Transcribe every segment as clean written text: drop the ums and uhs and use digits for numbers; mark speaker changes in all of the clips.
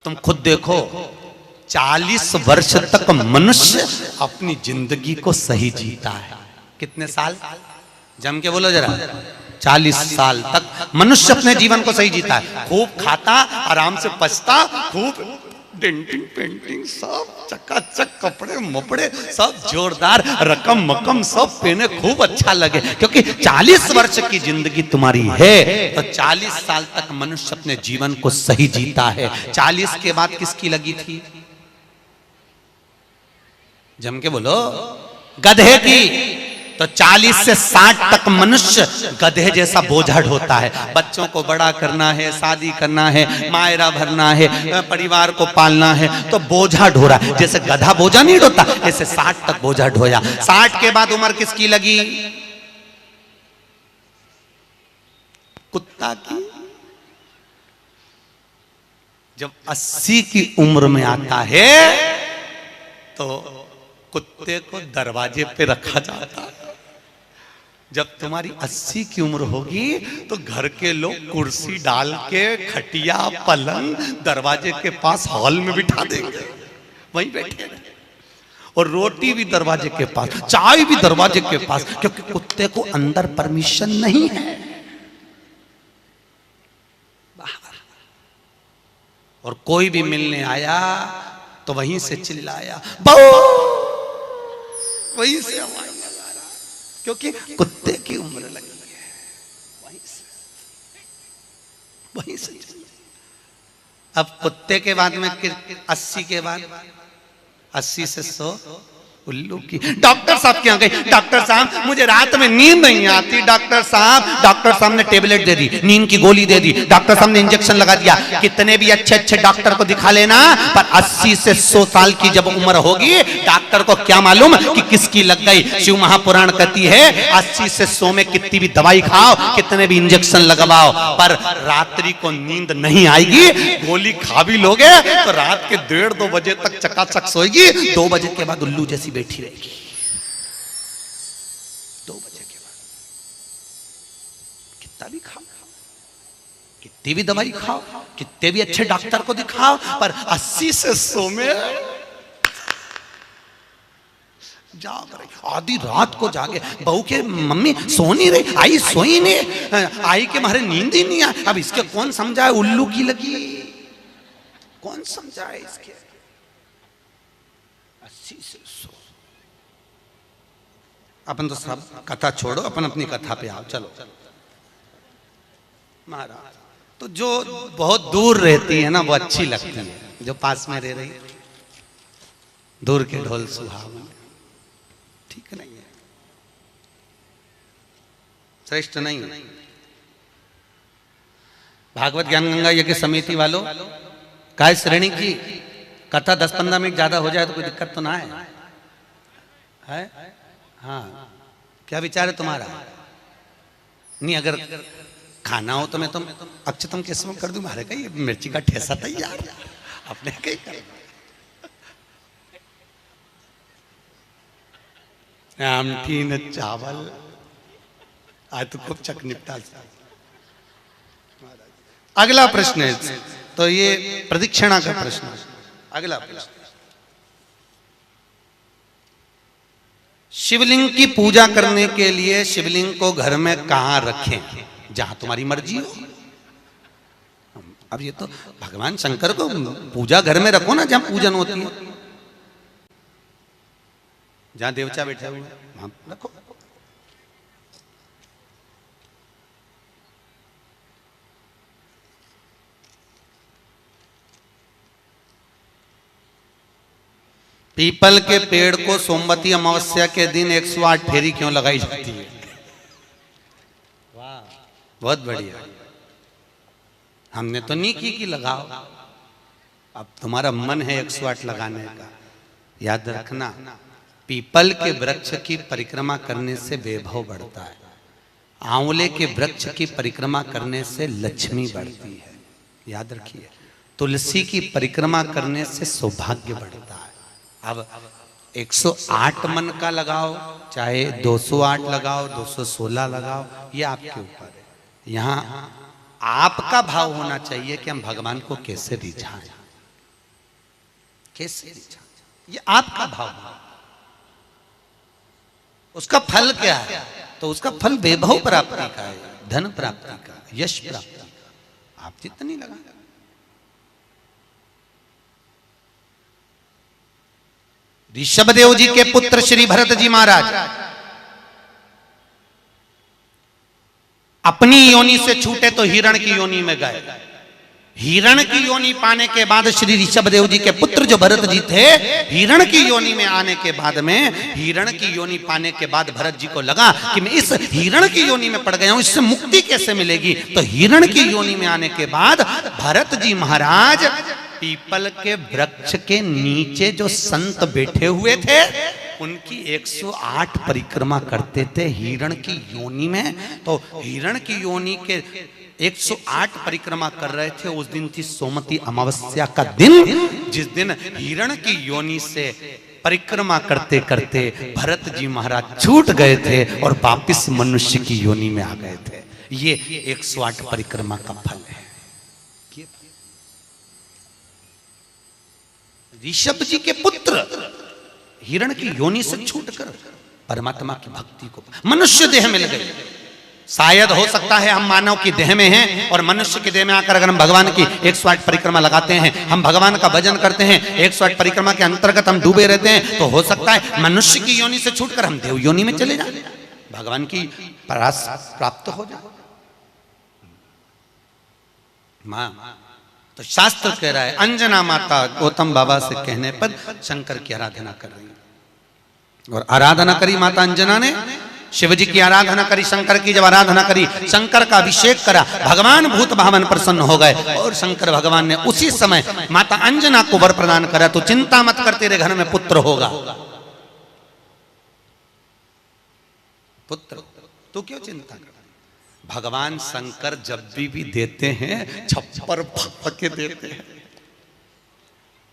Speaker 1: तुम खुद देखो, 40 वर्ष तक मनुष्य अपनी जिंदगी को सही जीता है। कितने साल? जम के बोलो जरा। 40 साल तक मनुष्य अपने जीवन को सही जीता है। खूब खाता, आराम से पचता, खूब डेंटिंग पेंटिंग सब चकाचक, कपड़े मपड़े सब जोरदार, रकम मकम सब पहने, खूब अच्छा लगे, क्योंकि 40 वर्ष की जिंदगी तुम्हारी है। तो 40 साल तक मनुष्य अपने जीवन को सही जीता है। 40 के बाद किसकी लगी थी? जम के बोलो, गधे की। तो 40 से 60 तक मनुष्य गधे जैसा बोझा ढोता है। बच्चों को बड़ा करना है, शादी करना है, मायरा भरना है, परिवार को पालना है, तो बोझा ढो रहा है। जैसे गधा बोझा नहीं ढोता, ऐसे 60 तक बोझा ढोया। 60 के बाद उम्र किसकी लगी? कुत्ता की। जब 80 की उम्र में आता है तो कुत्ते को दरवाजे पे रखा जाता है। जब तुम्हारी 80 की उम्र होगी तो घर के लोग कुर्सी डाल के, खटिया पलंग दरवाजे के पास हॉल में बिठा देंगे, वहीं बैठे, और रोटी भी दरवाजे के पास, चाय भी दरवाजे के पास, क्योंकि कुत्ते को अंदर परमिशन नहीं है। और कोई भी मिलने आया तो वहीं से चिल्लाया, वहीं से आवाज लगा रहा, क्योंकि कुत्ते की उम्र लगी है। वहीं से अब कुत्ते के बाद में 80 के बाद 80 से 100 उल्लू की। डॉक्टर साहब क्या गई? डॉक्टर साहब मुझे रात में नींद नहीं आती। डॉक्टर साहब ने टेबलेट दे दी, नींद की गोली दे दी, डॉक्टर साहब ने इंजेक्शन लगा दिया। कितने भी अच्छे अच्छे डॉक्टर को दिखा लेना, पर 80 से 100 साल की जब उम्र होगी, डॉक्टर को क्या मालूम कि किसकी लग गई। शिव महापुराण कहती है 80 से 100 में कितनी भी दवाई खाओ, कितने भी इंजेक्शन लगवाओ, पर रात्रि को नींद नहीं आएगी। गोली खा भी लोगे तो रात के 1:30-2 बजे तक चकाचक सोएगी, 2 बजे के बाद उल्लू जैसी बैठी रहेगी। 2 बजे के बाद कितना भी खाओ, कितनी भी दवाई खाओ, कितने भी अच्छे डॉक्टर को दिखाओ, पर 80 से 100 में जाग रही। आधी रात को जागे, बहू के मम्मी सो नहीं रही, आई सोई नहीं, आई के मारे नींद ही नहीं आई। अब इसके कौन समझाए उल्लू की लगी, कौन समझाए इसके। 80 से 100। अपन तो सब कथा छोड़ो, अपन अपनी कथा पे आओ। चलो महाराज, तो जो बहुत दूर रहती है ना वो अच्छी लगती है, जो पास में रह रही दूर के ढोल सुहावने, ठीक नहीं है, श्रेष्ठ नहीं है। भागवत ज्ञान गंगा यज्ञ समिति वालों, काय श्रेणी की कथा 10-15 मिनट ज्यादा हो जाए तो कोई दिक्कत तो ना है? हाँ, क्या विचार है तुम्हारा? नहीं, अगर खाना हो तो मैं तुम अक्षतम केसव कर दूं, मारे का ये मिर्ची का ठेसा तैयार, अपने कहीं कर। आमठी न चावल, आज तो खूब चक निपटा। अगला प्रश्न है, तो ये प्रदक्षिणा का प्रश्न। अगला प्रश्न, शिवलिंग की पूजा करने के लिए शिवलिंग को घर में कहां रखें? जहां तुम्हारी मर्जी हो। अब ये तो भगवान शंकर को पूजा घर में रखो ना, जहां पूजन होती है, जहां देवता बैठे हुए वहां रखो। पीपल के पेड़ को सोमवती अमावस्या के दिन 108 फेरी क्यों लगाई जाती है? वाह, बहुत बढ़िया। हमने तो नहीं की लगाओ, अब तुम्हारा मन है 108 लगाने का। याद रखना, पीपल के वृक्ष की परिक्रमा करने से वैभव बढ़ता है, आंवले के वृक्ष की परिक्रमा करने से लक्ष्मी बढ़ती है। याद रखिए, तुलसी की परिक्रमा करने से सौभाग्य बढ़ता है। अब 108 मन का लगाओ, चाहे 208 लगाओ, 216 लगाओ, ये आपके ऊपर है। यहाँ आपका भाव होना चाहिए कि हम भगवान को कैसे रिझाएं। कैसे रिझा? ये आपका भाव है। उसका फल क्या है? तो उसका फल वैभव प्राप्ति का है, धन प्राप्ति का, यश प्राप्ति का। आप जितनी लगा, ऋषभदेव जी के पुत्र श्री भरत जी महाराज अपनी योनि से छूटे तो हिरण की योनि में गए। हिरण की योनि पाने के बाद श्री ऋषभदेव जी के पुत्र जो भरत जी थे, हिरण की योनि में आने के बाद में, हिरण की योनि पाने के बाद भरत जी को लगा कि मैं इस हिरण की योनि में पड़ गया हूं, इससे मुक्ति कैसे मिलेगी? तो हिरण की योनि में आने के बाद भरत जी महाराज पीपल के वृक्ष के नीचे जो संत बैठे हुए थे उनकी 108 परिक्रमा करते थे हिरण की योनि में। तो हिरण की योनि के 108 परिक्रमा कर रहे थे। उस दिन थी सोमती अमावस्या का दिन, जिस दिन हिरण की योनि से परिक्रमा करते करते भरत जी महाराज छूट गए थे और वापिस मनुष्य की योनि में आ गए थे। ये 108 परिक्रमा का फल है। ऋषभ जी के पुत्र हिरण की योनि से छूटकर परमात्मा की भक्ति को मनुष्य देह में लगे। शायद हो सकता है हम मानव की देह में हैं और मनुष्य की देह में आकर अगर हम भगवान की 108 परिक्रमा लगाते हैं, हम भगवान का भजन करते हैं, 108 परिक्रमा के अंतर्गत हम डूबे रहते हैं, तो हो सकता है मनुष्य की योनि से छूटकर हम देव योनि में चले जाए, भगवान की परास प्राप्त हो जाए। मां तो शास्त्र कह रहा है, अंजना माता गौतम बाबा से कहने पर शंकर की आराधना कर रही है। और आराधना करी माता अंजना ने, शिव जी की आराधना करी, शंकर की जब आराधना करी, शंकर का अभिषेक करा, भगवान भूत भावन प्रसन्न हो गए और शंकर भगवान ने उसी समय माता अंजना को वर प्रदान करा, तो चिंता मत कर, तेरे घर में पुत्र होगा। पुत्र, तू क्यों चिंता कर? भगवान शंकर जब भी देते हैं छप्पर फक के देते हैं।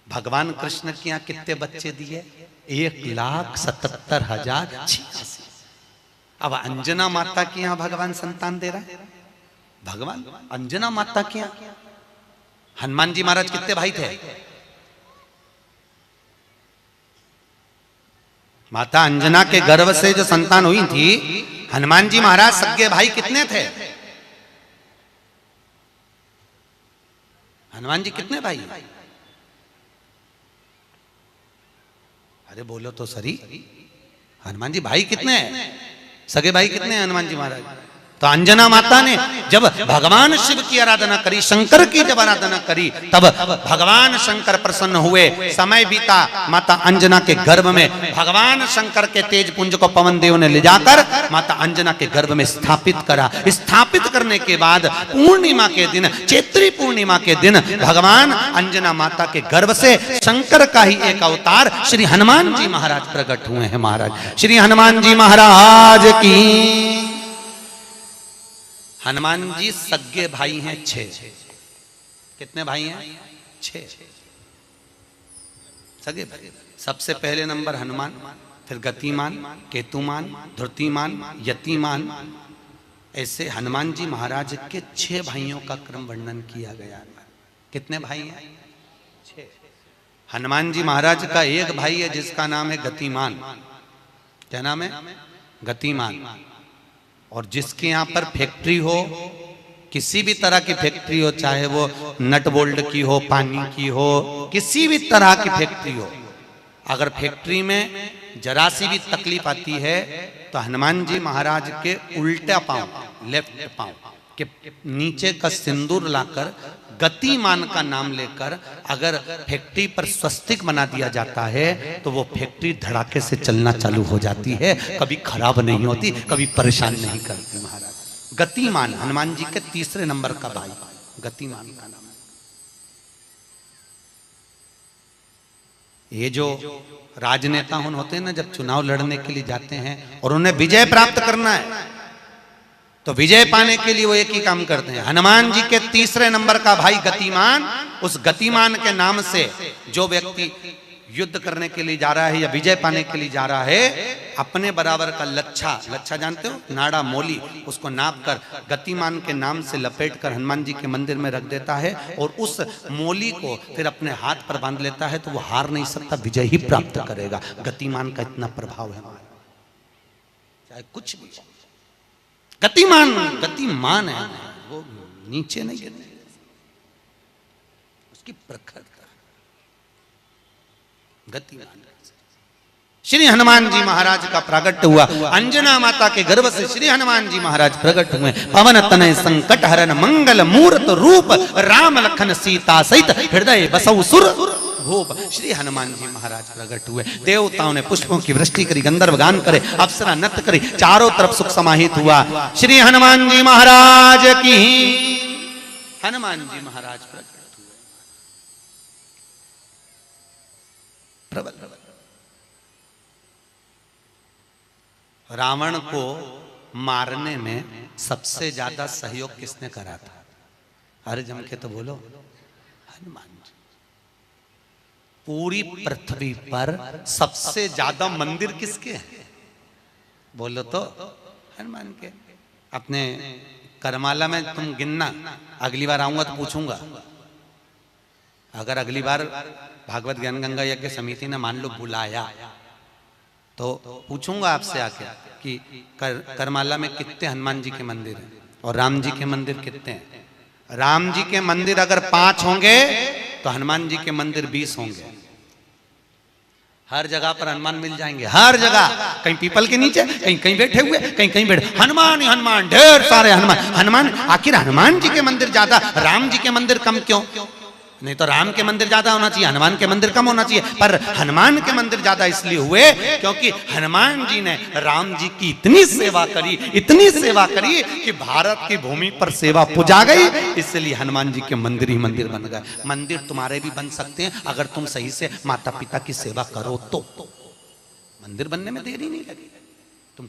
Speaker 1: भगवान कृष्ण के यहाँ कितने बच्चे दिए? 1,77,086। अब अंजना माता के यहाँ भगवान संतान दे रहा है। भगवान अंजना माता के यहाँ हनुमान जी महाराज कितने भाई थे? माता अंजना के गर्भ से जो संतान हुई थी, हनुमान जी महाराज सगे भाई कितने थे? हनुमान जी कितने भाई? अरे बोलो तो सही, हनुमान जी भाई कितने हैं? सगे भाई कितने हैं हनुमान जी महाराज? तो अंजना माता ने जब भगवान शिव की आराधना करी, शंकर की जब आराधना करी, तब भगवान शंकर प्रसन्न हुए। समय बीता, माता अंजना के गर्भ में भगवान शंकर के तेज पुंज को पवन देव ने ले जाकर माता अंजना के गर्भ में स्थापित करा। स्थापित करने के बाद पूर्णिमा के दिन, चैत्री पूर्णिमा के दिन, भगवान अंजना माता के गर्भ से शंकर का ही एक अवतार श्री हनुमान जी महाराज प्रकट हुए हैं। महाराज श्री हनुमान जी महाराज की। हनुमान जी सगे भाई हैं 6। कितने भाई हैं? 6 सगे भाई। सबसे पहले नंबर हनुमान, फिर गतिमान, केतुमान, धृतिमान, यतिमान। ऐसे हनुमान जी महाराज के 6 भाइयों का क्रम वर्णन किया गया। कितने भाई हैं? 6। हनुमान जी महाराज का एक भाई है जिसका नाम है गतिमान। क्या नाम है? गतिमान। और जिसके यहाँ पर फैक्ट्री हो, किसी भी तरह की फैक्ट्री हो, चाहे वो नट बोल्ट की हो, पानी की हो, किसी भी तरह की फैक्ट्री हो, अगर फैक्ट्री में जरा सी भी तकलीफ आती है तो हनुमान जी महाराज के उल्टा पांव, लेफ्ट पांव के नीचे का सिंदूर लाकर गतिमान का नाम लेकर अगर फैक्ट्री पर स्वस्तिक बना दिया जाता है तो वो फैक्ट्री धड़ाके से चलना चालू हो जाती है, कभी खराब नहीं होती, कभी परेशान नहीं करती। महाराज गतिमान हनुमान जी के 3रे नंबर का भाई, गतिमान का नाम। ये जो राजनेता होते हैं ना, जब चुनाव लड़ने के लिए जाते हैं और उन्हें विजय प्राप्त करना है तो विजय पाने के लिए वो एक ही काम करते हैं। हनुमान जी के 3रे नंबर का भाई गतिमान, उस गतिमान के नाम से जो व्यक्ति युद्ध करने के लिए जा रहा है या विजय पाने के लिए जा रहा है, अपने बराबर का लच्छा जानते हो, नाड़ा मोली, उसको नाप कर गतिमान के नाम से लपेट कर हनुमान जी के मंदिर में रख देता है और उस मोली को फिर अपने हाथ पर बांध लेता है, तो वो हार नहीं सकता, विजय ही प्राप्त करेगा। गतिमान का इतना प्रभाव है, चाहे कुछ भी। गतिमान है, वो नीचे नहीं गिरने, उसकी प्रखरता। गतिमान श्री हनुमान जी महाराज का प्रागट्य हुआ। अंजना माता के गर्भ से श्री हनुमान जी महाराज प्रकट हुए। पवन तनय संकट हरन मंगल मूर्त रूप, राम लखन सीता सहित हृदय बसौ सुर भूप। श्री हनुमान जी महाराज प्रकट हुए। देवताओं ने पुष्पों की वृष्टि करी, गंधर्व गान करे, अप्सरा नृत्य करी, चारों तरफ सुख समाहित हुआ। श्री हनुमान जी महाराज की। हनुमान जी महाराज प्रकट हुए। प्रबल रावण को मारने में सबसे ज्यादा सहयोग किसने करा था? अरे जम के तो बोलो, हनुमान जी। पूरी पृथ्वी पर सबसे ज्यादा मंदिर किसके हैं? बोलो तो हनुमान के। अपने करमाला में तुम गिनना, अगली बार आऊंगा तो पूछूंगा। अगर अगली बार भागवत ज्ञान गंगा यज्ञ समिति ने मान लो बुलाया, तो पूछूंगा आपसे आके कि करमाला में कितने हनुमान जी के मंदिर हैं और राम जी के मंदिर कितने हैं। राम जी के मंदिर अगर 5 होंगे तो हनुमान जी के मंदिर 20 होंगे। हर जगह पर हनुमान मिल जाएंगे, हर जगह। कहीं पीपल के नीचे, कहीं कहीं बैठे हुए, कहीं कहीं बैठे, हनुमान ही हनुमान, ढेर सारे हनुमान। आखिर हनुमान जी के मंदिर ज्यादा, राम जी के मंदिर कम क्यों? नहीं तो राम के मंदिर ज्यादा होना चाहिए, हनुमान के मंदिर कम होना चाहिए। पर हनुमान के मंदिर ज्यादा इसलिए हुए क्योंकि हनुमान जी ने राम जी की इतनी सेवा करी कि भारत की भूमि पर सेवा पुजा गई। इसलिए हनुमान जी के मंदिर ही मंदिर बन गए। मंदिर तुम्हारे भी बन सकते हैं अगर तुम सही से माता पिता की सेवा करो तो। मंदिर बनने में देरी नहीं लगी, तुम